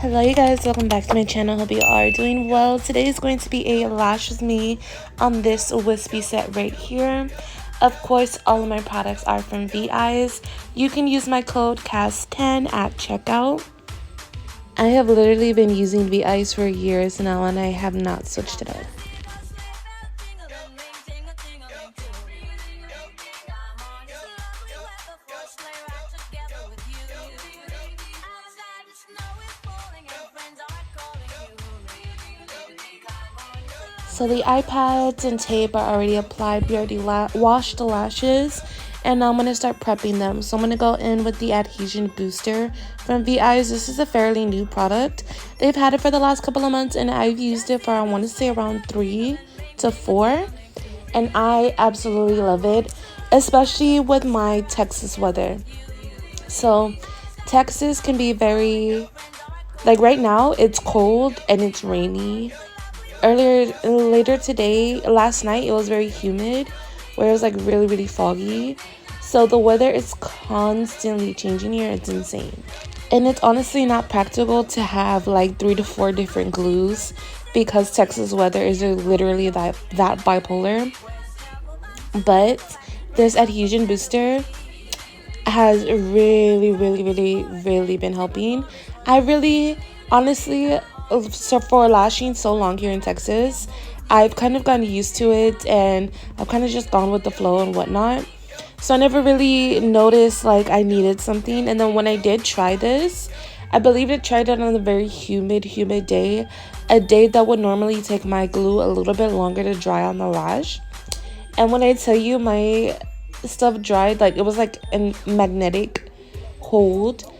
Hello you guys, welcome back to my channel. Hope you are doing well. Today is going to be a lash with me on this wispy set right here. Of course, all of my products are from VEyes. You can use my code CAST10 at checkout. I have literally been using VEyes for years now and I have not switched it up. So the eye pads and tape are already applied. We already washed the lashes, and now I'm going to start prepping them. So I'm going to go in with the adhesion booster from VEyes. This is a fairly new product. They've had it for the last couple of months, and I've used it for, I want to say, around 3 to 4. And I absolutely love it, especially with my Texas weather. So Texas can be very, like right now, it's cold and it's rainy. Later today, last night, it was very humid, where it was like really foggy. So the weather is constantly changing here. It's insane. And it's honestly not practical to have like 3 to 4 different glues because Texas weather is literally that bipolar. But this adhesion booster has really been helping. I really, honestly, so for lashing so long here in Texas, I've kind of gotten used to it and I've kind of just gone with the flow and whatnot. So I never really noticed like I needed something. And then when I did try this, I believe I tried it on a very humid day, a day that would normally take my glue a little bit longer to dry on the lash. And when I tell you my stuff dried, like it was like a magnetic hold,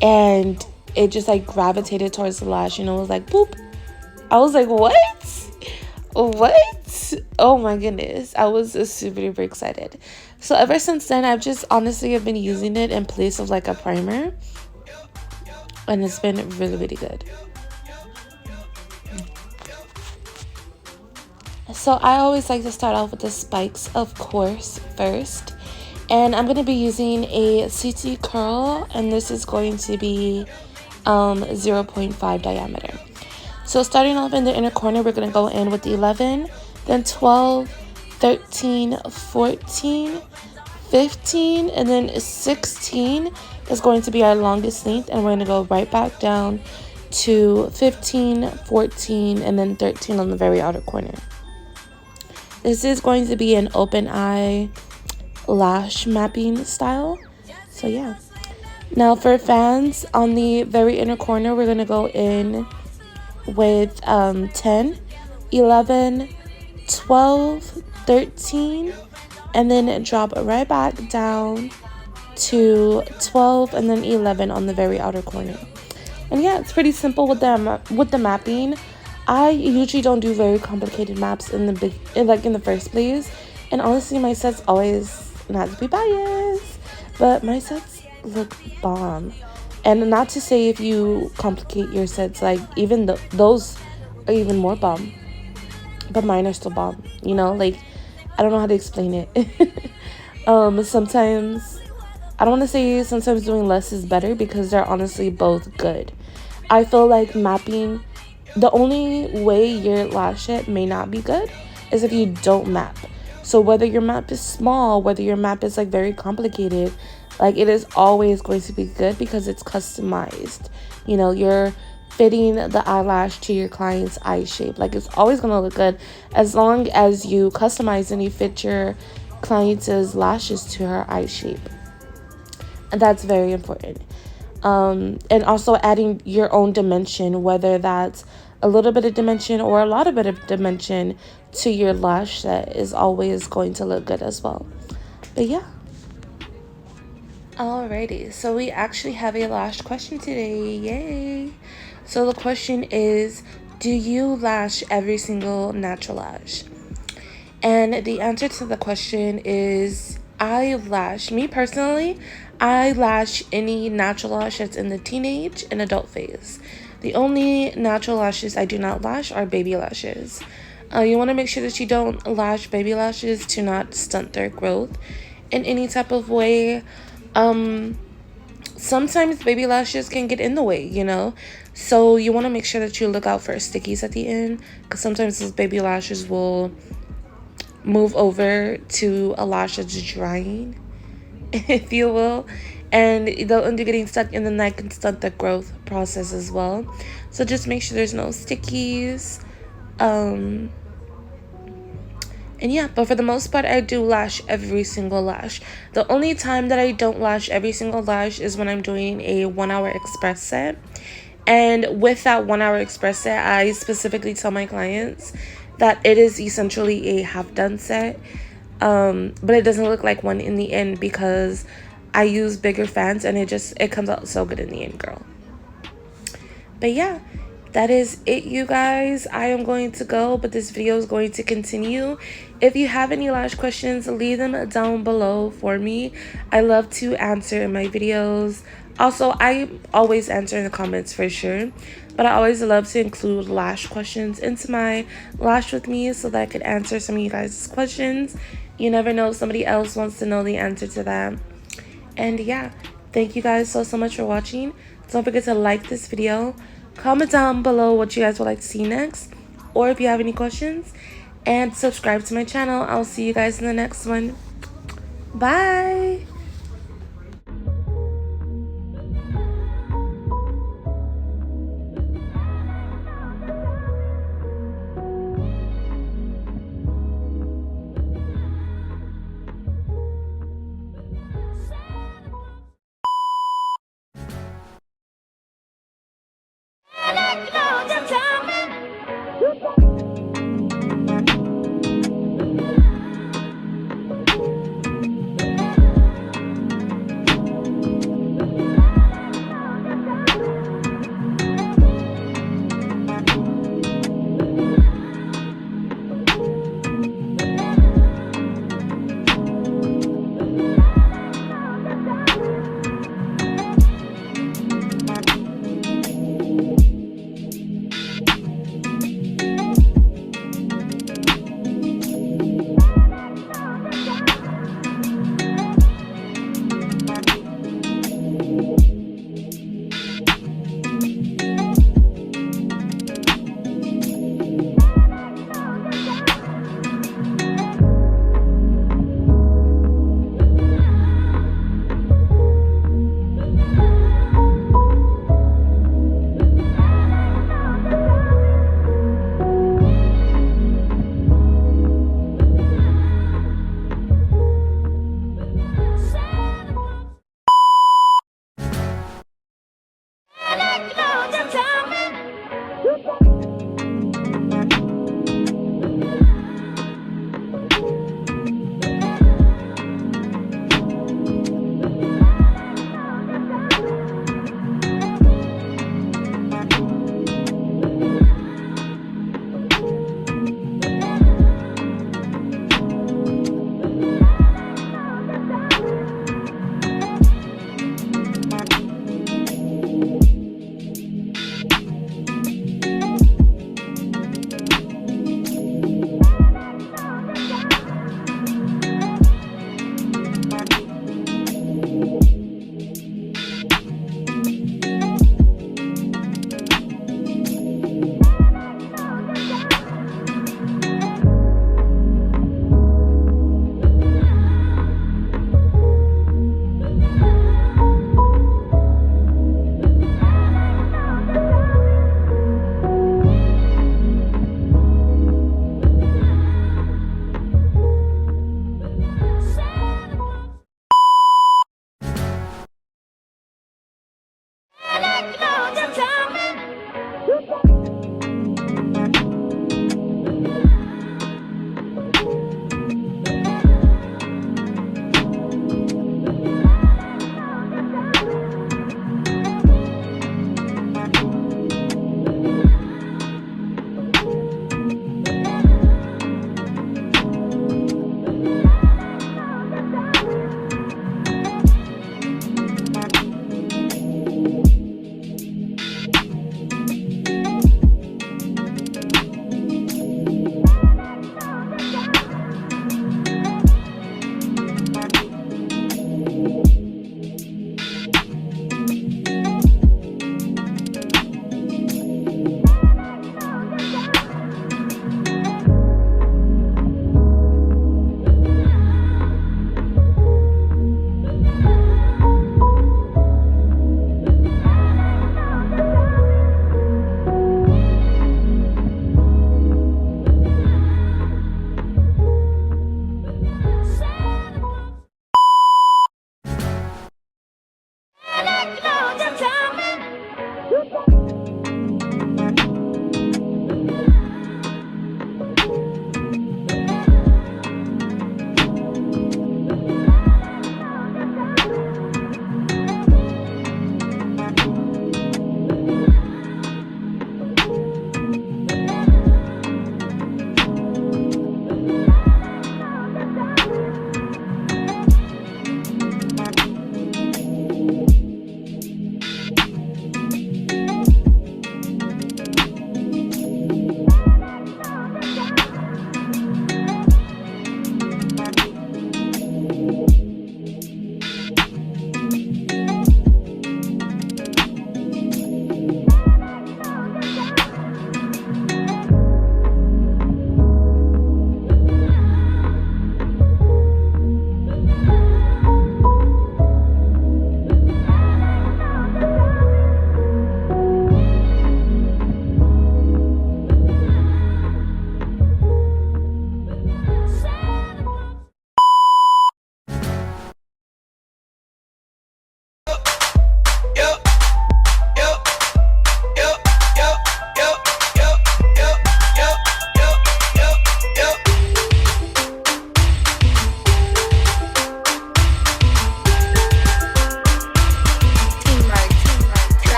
and it just like gravitated towards the lash, and it was like boop. I was like, what? Oh my goodness, I was super excited. So ever since then, I've just honestly have been using it in place of like a primer, and it's been really good. So I always like to start off with the spikes, of course, first. And I'm going to be using a CT curl, and this is going to be 0.5 diameter. So starting off in the inner corner, we're going to go in with 11, then 12, 13, 14, 15, and then 16 is going to be our longest length. And we're going to go right back down to 15, 14, and then 13 on the very outer corner. This is going to be an open eye lash mapping style. So yeah. Now for fans, on the very inner corner, we're going to go in with 10, 11, 12, 13, and then drop right back down to 12 and then 11 on the very outer corner. And yeah, it's pretty simple with the mapping. I usually don't do very complicated maps in the first place, and honestly my sets always, not to be biased, but my sets look bomb. And not to say if you complicate your sets, like even those are even more bomb, but mine are still bomb, you know, like I don't know how to explain it. Sometimes I don't want to say sometimes doing less is better, because they're honestly both good. I feel like mapping, the only way your lash set may not be good is if you don't map. So whether your map is small, whether your map is like very complicated, like it is always going to be good because it's customized. You know, you're fitting the eyelash to your client's eye shape. Like it's always going to look good as long as you customize and you fit your client's lashes to her eye shape. And that's very important. And also adding your own dimension, whether that's a little bit of dimension or a lot of bit of dimension to your lash set, is always going to look good as well. But yeah. Alrighty, so we actually have a lash question today. Yay! So the question is, do you lash every single natural lash? And the answer to the question is, me personally, I lash any natural lash that's in the teenage and adult phase. The only natural lashes I do not lash are baby lashes. You want to make sure that you don't lash baby lashes to not stunt their growth in any type of way. Sometimes baby lashes can get in the way, you know. So you want to make sure that you look out for stickies at the end, because sometimes those baby lashes will move over to a lash that's drying, if you will, and they'll end up getting stuck, and then that can stunt the growth process as well. So just make sure there's no stickies. And yeah, but for the most part, I do lash every single lash. The only time that I don't lash every single lash is when I'm doing a 1 hour express set. And with that 1 hour express set, I specifically tell my clients that it is essentially a half done set. But it doesn't look like one in the end because I use bigger fans, and it comes out so good in the end, girl. But yeah, that is it, you guys. I am going to go, but this video is going to continue. If you have any lash questions, leave them down below for me. I love to answer in my videos. Also, I always answer in the comments for sure, but I always love to include lash questions into my Lash With Me so that I could answer some of you guys' questions. You never know, somebody else wants to know the answer to that. And yeah, thank you guys so much for watching. Don't forget to like this video, comment down below what you guys would like to see next, or if you have any questions, and subscribe to my channel. I'll see you guys in the next one. Bye.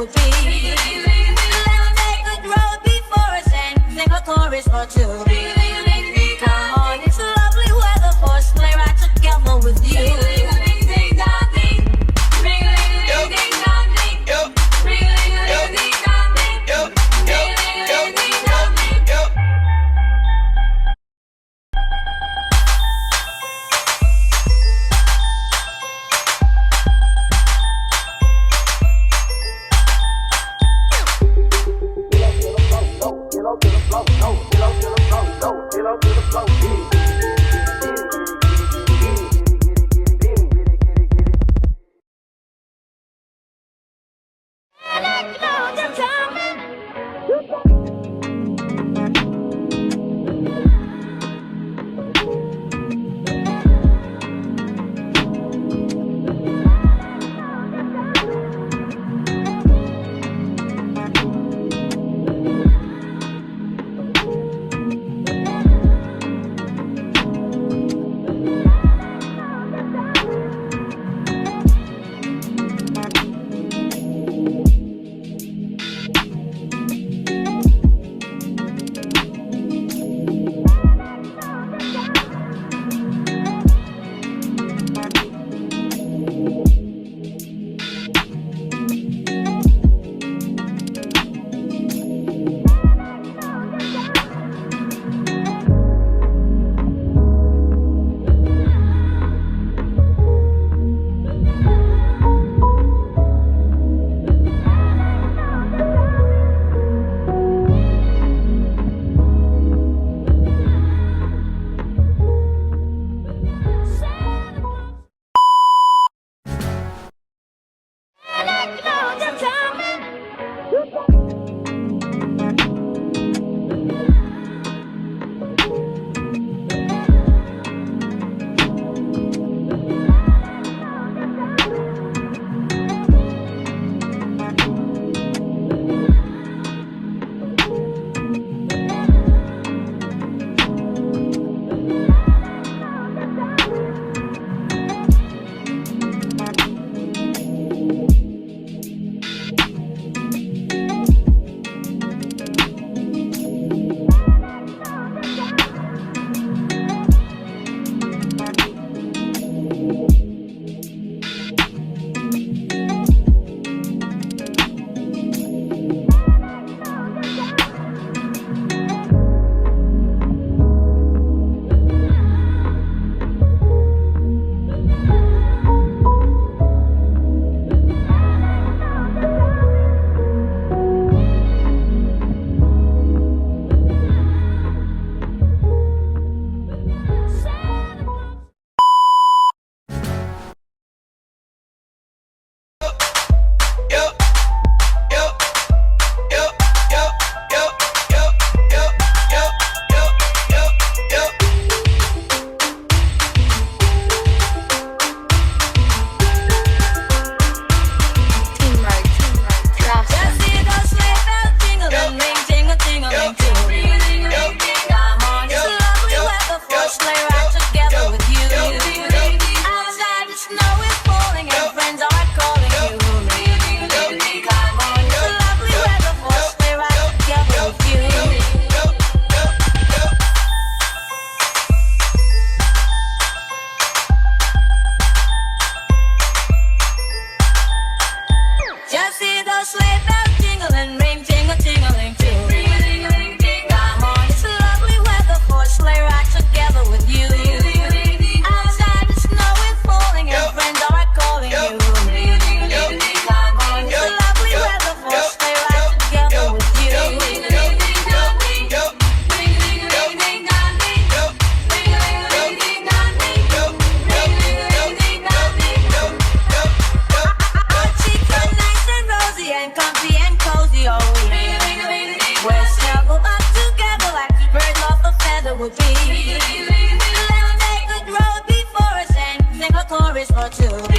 would be. Let's take a road before us and sing a chorus or two. Come on, it's lovely weather for a sleigh ride together with you. would be. Let's take a road before us and sing a chorus or two.